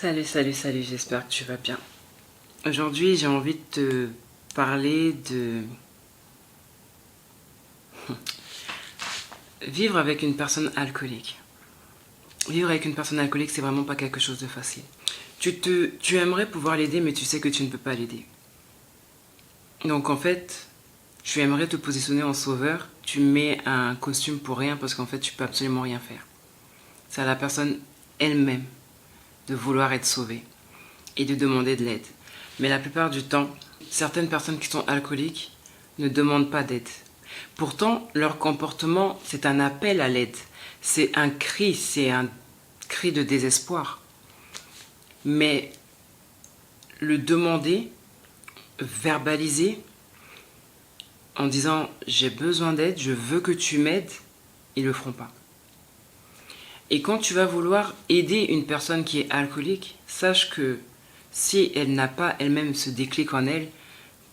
Salut, salut, salut, j'espère que tu vas bien. Aujourd'hui, j'ai envie de te parler de vivre avec une personne alcoolique. Vivre avec une personne alcoolique, c'est vraiment pas quelque chose de facile. Tu aimerais pouvoir l'aider, mais tu sais que tu ne peux pas l'aider. Donc en fait, tu aimerais te positionner en sauveur, tu mets un costume pour rien parce qu'en fait, tu peux absolument rien faire. C'est à la personne elle-même de vouloir être sauvée et de demander de l'aide. Mais la plupart du temps, certaines personnes qui sont alcooliques ne demandent pas d'aide. Pourtant, leur comportement, c'est un appel à l'aide. C'est un cri de désespoir. Mais le demander, verbaliser, en disant « j'ai besoin d'aide, je veux que tu m'aides », ils ne le feront pas. Et quand tu vas vouloir aider une personne qui est alcoolique, sache que si elle n'a pas elle-même ce déclic en elle,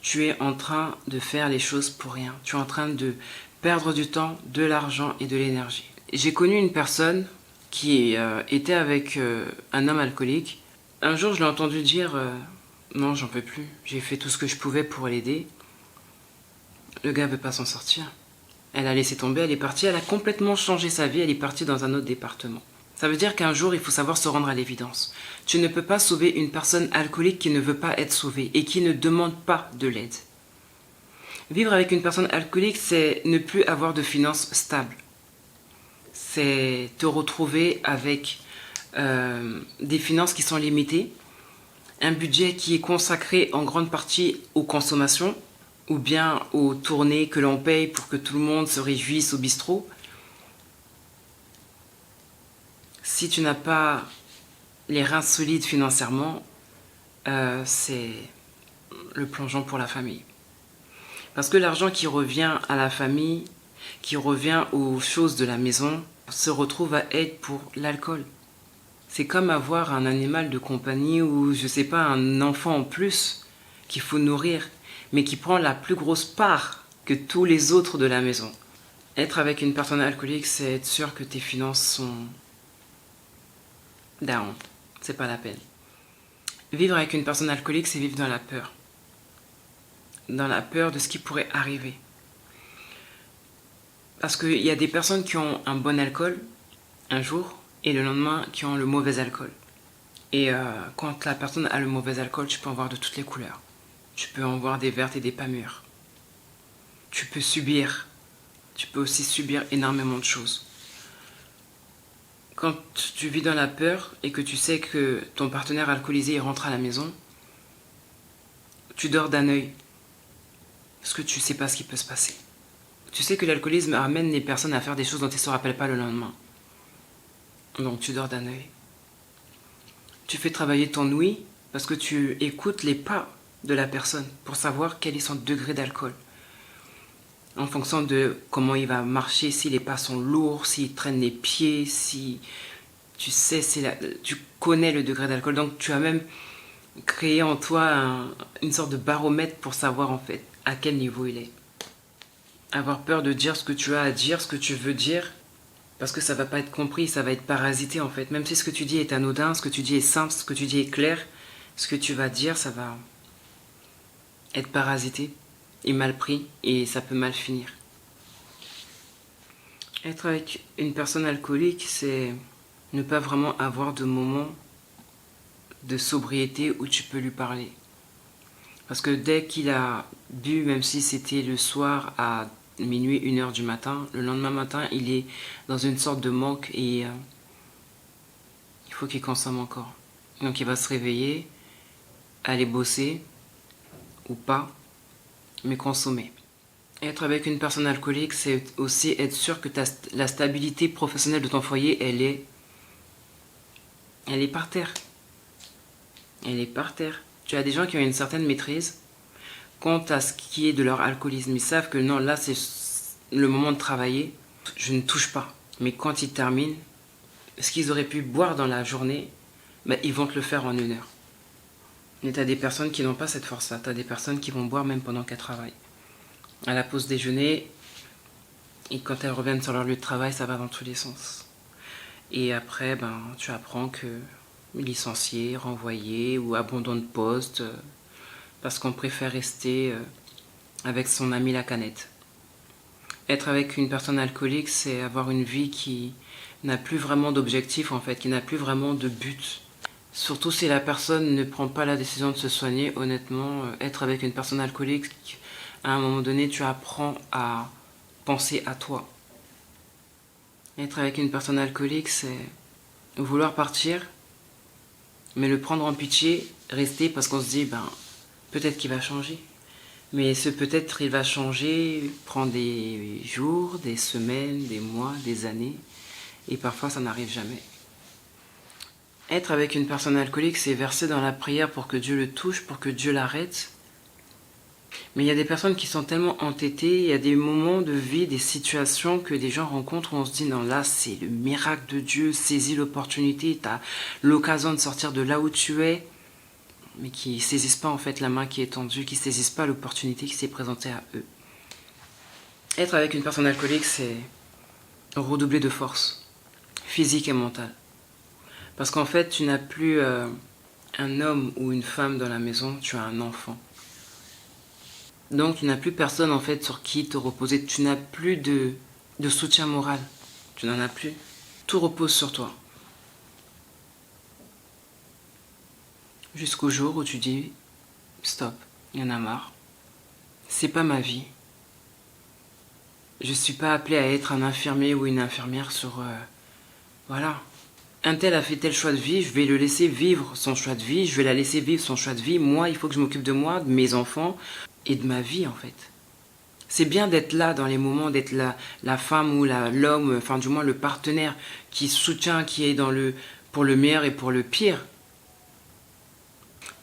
tu es en train de faire les choses pour rien. Tu es en train de perdre du temps, de l'argent et de l'énergie. J'ai connu une personne qui était avec un homme alcoolique. Un jour, je l'ai entendu dire non, j'en peux plus. J'ai fait tout ce que je pouvais pour l'aider. Le gars ne veut pas s'en sortir. Elle a laissé tomber, elle est partie, elle a complètement changé sa vie, elle est partie dans un autre département. Ça veut dire qu'un jour, il faut savoir se rendre à l'évidence. Tu ne peux pas sauver une personne alcoolique qui ne veut pas être sauvée et qui ne demande pas de l'aide. Vivre avec une personne alcoolique, c'est ne plus avoir de finances stables. C'est te retrouver avec des finances qui sont limitées, un budget qui est consacré en grande partie aux consommations, ou bien aux tournées que l'on paye pour que tout le monde se réjouisse au bistrot. Si tu n'as pas les reins solides financièrement, c'est le plongeon pour la famille. Parce que l'argent qui revient à la famille, qui revient aux choses de la maison, se retrouve à être pour l'alcool. C'est comme avoir un animal de compagnie ou, je sais pas, un enfant en plus qu'il faut nourrir, mais qui prend la plus grosse part que tous les autres de la maison. Être avec une personne alcoolique, c'est être sûr que tes finances sont down. C'est pas la peine. Vivre avec une personne alcoolique, c'est vivre dans la peur. Dans la peur de ce qui pourrait arriver. Parce qu'il y a des personnes qui ont un bon alcool un jour et le lendemain qui ont le mauvais alcool. Et quand la personne a le mauvais alcool, tu peux en voir de toutes les couleurs. Tu peux en voir des vertes et des pas mûres. Tu peux subir. Tu peux aussi subir énormément de choses. Quand tu vis dans la peur et que tu sais que ton partenaire alcoolisé rentre à la maison, tu dors d'un œil. Parce que tu ne sais pas ce qui peut se passer. Tu sais que l'alcoolisme amène les personnes à faire des choses dont ils ne se rappellent pas le lendemain. Donc tu dors d'un œil. Tu fais travailler ton ouïe parce que tu écoutes les pas de la personne pour savoir quel est son degré d'alcool. En fonction de comment il va marcher, si les pas sont lourds, s'il traîne les pieds, si tu sais, tu connais le degré d'alcool. Donc tu as même créé en toi une sorte de baromètre pour savoir en fait à quel niveau il est. Avoir peur de dire ce que tu as à dire, ce que tu veux dire, parce que ça va pas être compris, ça va être parasité en fait. Même si ce que tu dis est anodin, ce que tu dis est simple, ce que tu dis est clair, ce que tu vas dire, ça va être parasité et mal pris et ça peut mal finir. Être avec une personne alcoolique, c'est ne pas vraiment avoir de moment de sobriété où tu peux lui parler. Parce que dès qu'il a bu, même si c'était le soir à minuit, 1h du matin, le lendemain matin, il est dans une sorte de manque et il faut qu'il consomme encore. Donc il va se réveiller, aller bosser, ou pas, mais consommer. Être avec une personne alcoolique, c'est aussi être sûr que la stabilité professionnelle de ton foyer, elle est par terre. Elle est par terre. Tu as des gens qui ont une certaine maîtrise quant à ce qui est de leur alcoolisme. Ils savent que non, là c'est le moment de travailler, je ne touche pas. Mais quand ils terminent, ce qu'ils auraient pu boire dans la journée, ben, ils vont te le faire en 1 heure. Mais tu as des personnes qui n'ont pas cette force-là. Tu as des personnes qui vont boire même pendant qu'elles travaillent. À la pause déjeuner, et quand elles reviennent sur leur lieu de travail, ça va dans tous les sens. Et après, ben, tu apprends que licencié, renvoyé ou abandon de poste parce qu'on préfère rester avec son ami la canette. Être avec une personne alcoolique, c'est avoir une vie qui n'a plus vraiment d'objectif en fait, qui n'a plus vraiment de but. Surtout si la personne ne prend pas la décision de se soigner, honnêtement, être avec une personne alcoolique, à un moment donné, tu apprends à penser à toi. Être avec une personne alcoolique, c'est vouloir partir, mais le prendre en pitié, rester parce qu'on se dit, peut-être qu'il va changer. Mais ce peut-être il va changer prend des jours, des semaines, des mois, des années, et parfois ça n'arrive jamais. Être avec une personne alcoolique, c'est verser dans la prière pour que Dieu le touche, pour que Dieu l'arrête. Mais il y a des personnes qui sont tellement entêtées, il y a des moments de vie, des situations que des gens rencontrent où on se dit non là c'est le miracle de Dieu, saisis l'opportunité, tu as l'occasion de sortir de là où tu es, mais qui ne saisissent pas en fait la main qui est tendue, qui ne saisissent pas l'opportunité qui s'est présentée à eux. Être avec une personne alcoolique, c'est redoubler de force, physique et mentale. Parce qu'en fait, tu n'as plus un homme ou une femme dans la maison, tu as un enfant. Donc tu n'as plus personne en fait sur qui te reposer, tu n'as plus de soutien moral, tu n'en as plus. Tout repose sur toi. Jusqu'au jour où tu dis stop, il y en a marre. C'est pas ma vie. Je suis pas appelée à être un infirmier ou une infirmière sur voilà. Un tel a fait tel choix de vie, je vais le laisser vivre son choix de vie, je vais la laisser vivre son choix de vie. Moi, il faut que je m'occupe de moi, de mes enfants et de ma vie en fait. C'est bien d'être là dans les moments, d'être la femme ou l'homme, enfin du moins le partenaire qui soutient, qui est pour le meilleur et pour le pire.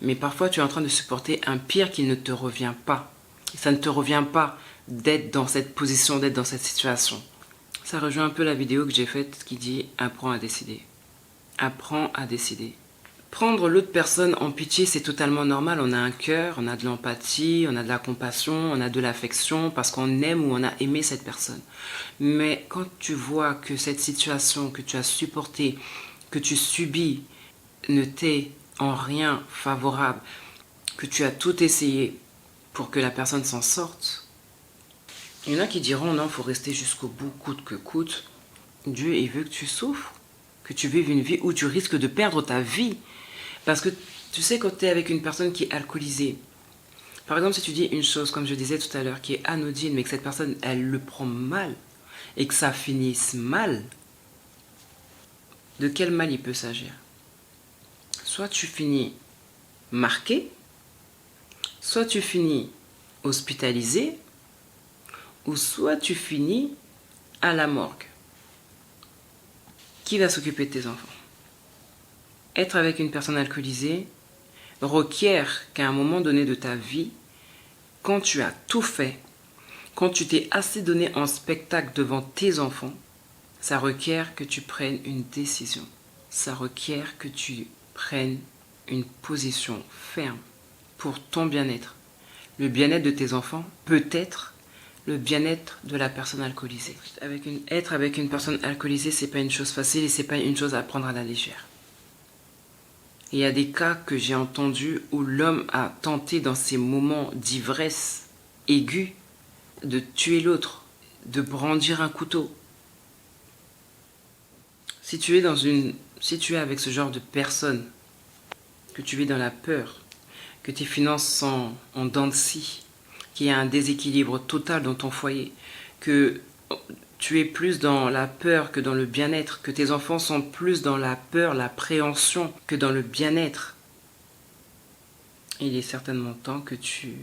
Mais parfois tu es en train de supporter un pire qui ne te revient pas. Ça ne te revient pas d'être dans cette position, d'être dans cette situation. Ça rejoint un peu la vidéo que j'ai faite qui dit « Apprends à décider ». Apprends à décider. Prendre l'autre personne en pitié, c'est totalement normal. On a un cœur, on a de l'empathie, on a de la compassion, on a de l'affection parce qu'on aime ou on a aimé cette personne. Mais quand tu vois que cette situation que tu as supportée, que tu subis, ne t'est en rien favorable, que tu as tout essayé pour que la personne s'en sorte, il y en a qui diront non, il faut rester jusqu'au bout, coûte que coûte. Dieu, il veut que tu souffres, que tu vives une vie où tu risques de perdre ta vie. Parce que tu sais, quand tu es avec une personne qui est alcoolisée, par exemple, si tu dis une chose, comme je disais tout à l'heure, qui est anodine, mais que cette personne, elle le prend mal, et que ça finisse mal, de quel mal il peut s'agir? Soit tu finis marqué, soit tu finis hospitalisé, ou soit tu finis à la morgue. Qui va s'occuper de tes enfants? Être avec une personne alcoolisée requiert qu'à un moment donné de ta vie, quand tu as tout fait, quand tu t'es assez donné en spectacle devant tes enfants, ça requiert que tu prennes une décision. Ça requiert que tu prennes une position ferme pour ton bien-être. Le bien-être de tes enfants peut être le bien-être de la personne alcoolisée. Être avec une personne alcoolisée, c'est pas une chose facile et c'est pas une chose à prendre à la légère. Il y a des cas que j'ai entendus où l'homme a tenté dans ces moments d'ivresse aiguë de tuer l'autre, de brandir un couteau. Si tu es avec ce genre de personne, que tu vis dans la peur, que tes finances sont en dents de scie, qu'il y a un déséquilibre total dans ton foyer, que tu es plus dans la peur que dans le bien-être, que tes enfants sont plus dans la peur, l'appréhension que dans le bien-être, il est certainement temps que tu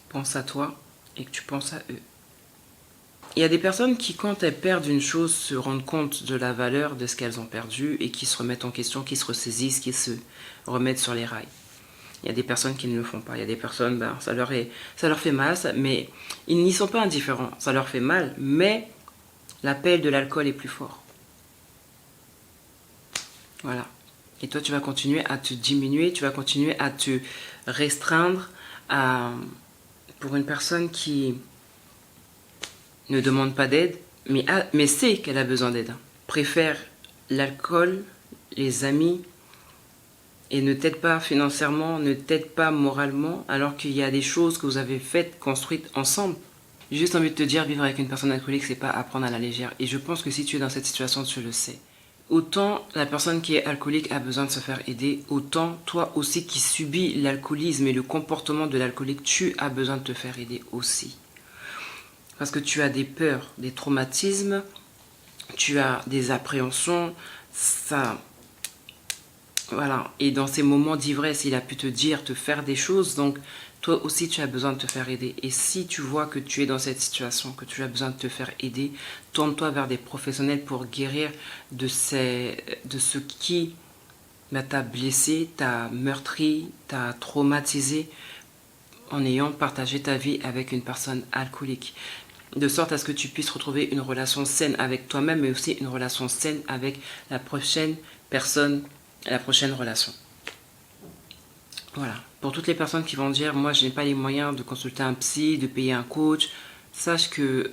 penses à toi et que tu penses à eux. Il y a des personnes qui, quand elles perdent une chose, se rendent compte de la valeur de ce qu'elles ont perdu et qui se remettent en question, qui se ressaisissent, qui se remettent sur les rails. Il y a des personnes qui ne le font pas. Il y a des personnes, ça leur fait mal, mais ils n'y sont pas indifférents. Ça leur fait mal, mais l'appel de l'alcool est plus fort. Voilà. Et toi, tu vas continuer à te diminuer, tu vas continuer à te restreindre pour une personne qui ne demande pas d'aide, mais sait qu'elle a besoin d'aide. Préfère l'alcool, les amis, et ne t'aide pas financièrement, ne t'aide pas moralement, alors qu'il y a des choses que vous avez faites, construites ensemble. J'ai juste envie de te dire, vivre avec une personne alcoolique, c'est pas à prendre à la légère. Et je pense que si tu es dans cette situation, tu le sais. Autant la personne qui est alcoolique a besoin de se faire aider, autant toi aussi qui subis l'alcoolisme et le comportement de l'alcoolique, tu as besoin de te faire aider aussi. Parce que tu as des peurs, des traumatismes, tu as des appréhensions, ça... Voilà, et dans ces moments d'ivresse, il a pu te dire, te faire des choses, donc toi aussi tu as besoin de te faire aider. Et si tu vois que tu es dans cette situation, que tu as besoin de te faire aider, tourne-toi vers des professionnels pour guérir de ce qui t'a blessé, t'a meurtri, t'a traumatisé en ayant partagé ta vie avec une personne alcoolique. De sorte à ce que tu puisses retrouver une relation saine avec toi-même, mais aussi une relation saine avec la prochaine personne, la prochaine relation. Voilà. Pour toutes les personnes qui vont dire, moi je n'ai pas les moyens de consulter un psy, de payer un coach, sache que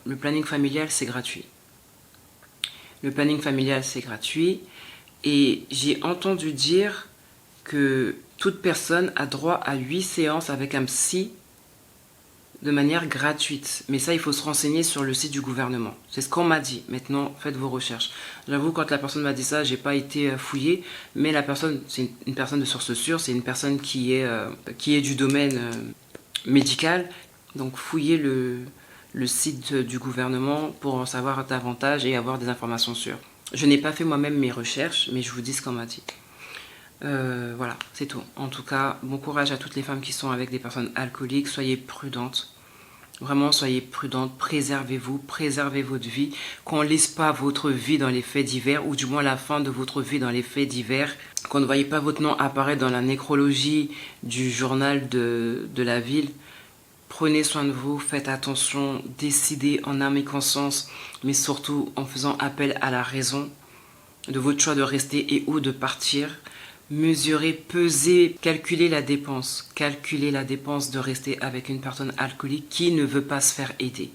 le planning familial c'est gratuit. Le planning familial c'est gratuit et j'ai entendu dire que toute personne a droit à 8 séances avec un psy de manière gratuite. Mais ça, il faut se renseigner sur le site du gouvernement. C'est ce qu'on m'a dit. Maintenant, faites vos recherches. J'avoue, quand la personne m'a dit ça, j'ai pas été fouillée. Mais la personne, c'est une personne de source sûre. C'est une personne qui est du domaine médical. Donc, fouillez le site du gouvernement pour en savoir davantage et avoir des informations sûres. Je n'ai pas fait moi-même mes recherches, mais je vous dis ce qu'on m'a dit. Voilà, c'est tout. En tout cas, bon courage à toutes les femmes qui sont avec des personnes alcooliques. Soyez prudentes. Vraiment, soyez prudentes. Préservez-vous. Préservez votre vie. Qu'on ne laisse pas votre vie dans les faits divers, ou du moins la fin de votre vie dans les faits divers. Qu'on ne voyait pas votre nom apparaître dans la nécrologie du journal de la ville. Prenez soin de vous. Faites attention. Décidez en âme et conscience. Mais surtout en faisant appel à la raison de votre choix de rester et ou de partir. Mesurer, peser, calculer la dépense. Calculer la dépense de rester avec une personne alcoolique qui ne veut pas se faire aider.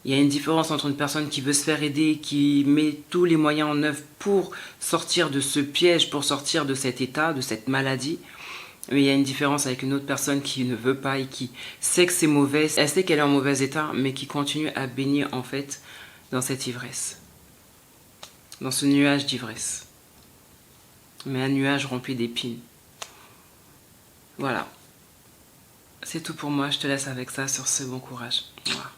Il y a une différence entre une personne qui veut se faire aider, qui met tous les moyens en œuvre pour sortir de ce piège, pour sortir de cet état, de cette maladie. Mais il y a une différence avec une autre personne qui ne veut pas et qui sait que c'est mauvais. Elle sait qu'elle est en mauvais état, mais qui continue à baigner en fait dans cette ivresse. Dans ce nuage d'ivresse. Mais un nuage rempli d'épines. Voilà. C'est tout pour moi. Je te laisse avec ça sur ce bon courage. Au revoir.